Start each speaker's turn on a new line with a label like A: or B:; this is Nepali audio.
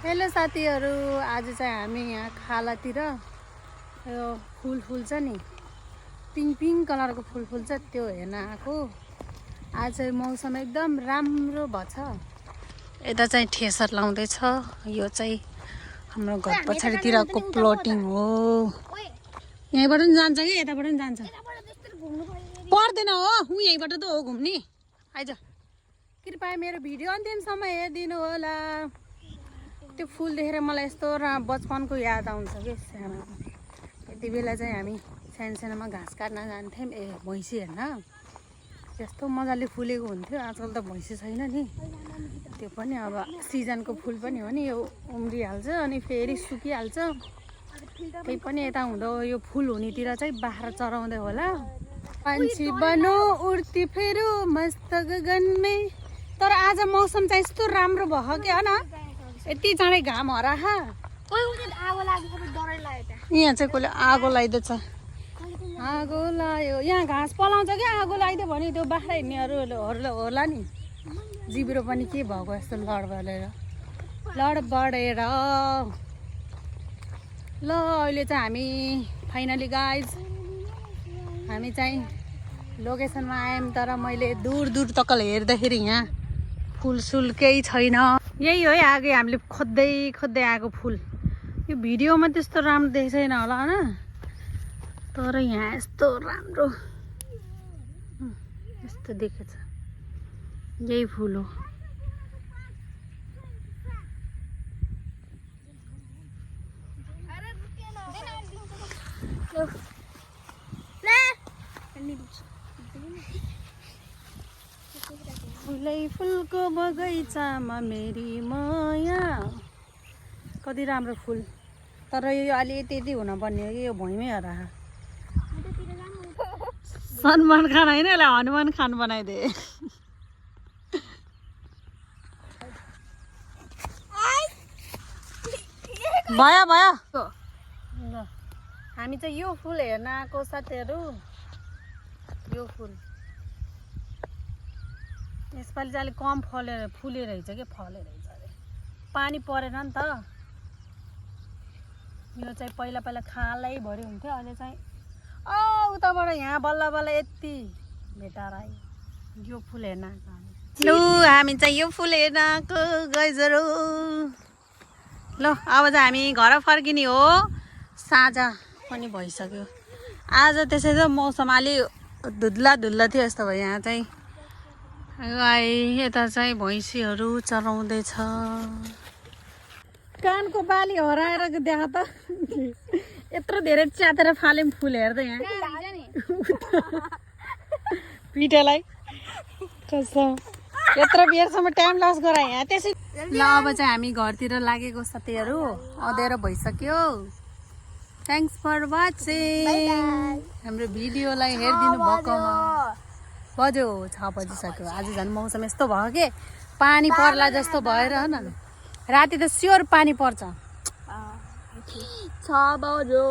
A: हेलो साथीहरू, आज चाहिँ हामी यहाँ खालातिर यो फुल फुल्छ नि, पिङ्क पिङ्क कलरको फुल फुल्छ त्यो हेर्न आएको। आज चाहिँ मौसम एकदम राम्रो भएछ। यता चाहिँ ठेसर लाउँदैछ। यो चाहिँ हाम्रो घर पछाडितिरको प्लटिङ हो। यहीँबाट पनि जान्छ कि यताबाट पनि जान्छ, पर्दैन हो। यहीँबाट त हो घुम्ने। आइज, कृपया मेरो भिडियो अन्तिमसम्म हेरिदिनु होला। त्यो फुल देखेर मलाई यस्तो बचपनको याद आउँछ कि सानो। यति बेला चाहिँ हामी सानो सानोमा घाँस काट्न जान्थ्यौँ। भैँसी हेर्न त्यस्तो मजाले फुलेको हुन्थ्यो। आजकल त भैँसी छैन नि। त्यो पनि अब सिजनको फुल पनि हो नि, यो उम्रिहाल्छ अनि फेरि सुकिहाल्छ। त्यही पनि यता हुँदो यो फुल हुनेतिर चाहिँ बाख्रा चराउँदै होला। पंछी बनो उड्ती फेरू मस्त गगनमै। तर आज मौसम चाहिँ यस्तो राम्रो भयो कि होइन, यति चाँडै घाम हराह। यहाँ चाहिँ कसले आगो लगाइदिएछ। आगो लायो, यहाँ घाँस पलाउँछ क्या। आगो लगाइदियो भने त्यो बाख्रा हिँड्नेहरू होला नि, जिब्रो पनि के भएको यस्तो लडबडेर। ल अहिले चाहिँ हामी फाइनली गाइज हामी चाहिँ लोकेसनमा आयौँ। तर मैले दूर दूर तकल हेर्दाखेरि यहाँ फुलसुल केही छैन। यही हो आगे हामीले खोज्दै खोज्दै आएको फुल। यो भिडियोमा त्यस्तो राम्रो देख्दैन होला होइन, तर यहाँ यस्तो राम्रो यस्तो देखेछ। यही फुल हो। फुलै फुलको बगैँचामा मेरी माया। कति राम्रो फुल। तर यो अलि त्यति हुनुपर्ने हो कि यो भुइँमै हरा। सलमान खान होइन, यसलाई हनुमान खान बनाइदिए। भयो भयो। ल हामी चाहिँ यो फुल हेर्न आएको साथीहरू। यो फुल यसपालि चाहिँ अलिक कम फुले रहेछ कि फले रहेछ अरे, पानी परेन नि त। यो चाहिँ पहिला पहिला खालै भरि हुन्थ्यो, अहिले चाहिँ उताबाट यहाँ बल्ल बल्ल यति भेटाएर आयो। यो फुल हेर्न आएको लु, हामी चाहिँ यो फुल हेर्न आएको गइजरो। ल अब चाहिँ हामी घर फर्किने हो। साँझ पनि भइसक्यो। आज त्यसै त मौसम अलि धुद्ला धुद्ला थियो यस्तो भयो। यहाँ चाहिँ गाई, यता चाहिँ भैँसीहरू चराउँदैछ। कानको बाली हराएर देखा त, यत्रो धेरै च्यातेर फाल्यौँ फुल हेर्दै। यहाँ पिठोलाई कसम यत्रो बेरसम्म टाइम लस गराएँ यहाँ त्यसै। ल अब चाहिँ हामी घरतिर लागेको साथीहरू। अँध्यारो भइसक्यो। Thanks for watching. हाम्रो भिडियोलाई हेरिदिनु भएकोमा बज्यो 6 बजिसक्यो। आज झन् मौसम यस्तो भयो कि पानी पर्ला जस्तो भएर न, राति त स्योर पानी पर्छ। 6 बज्यो।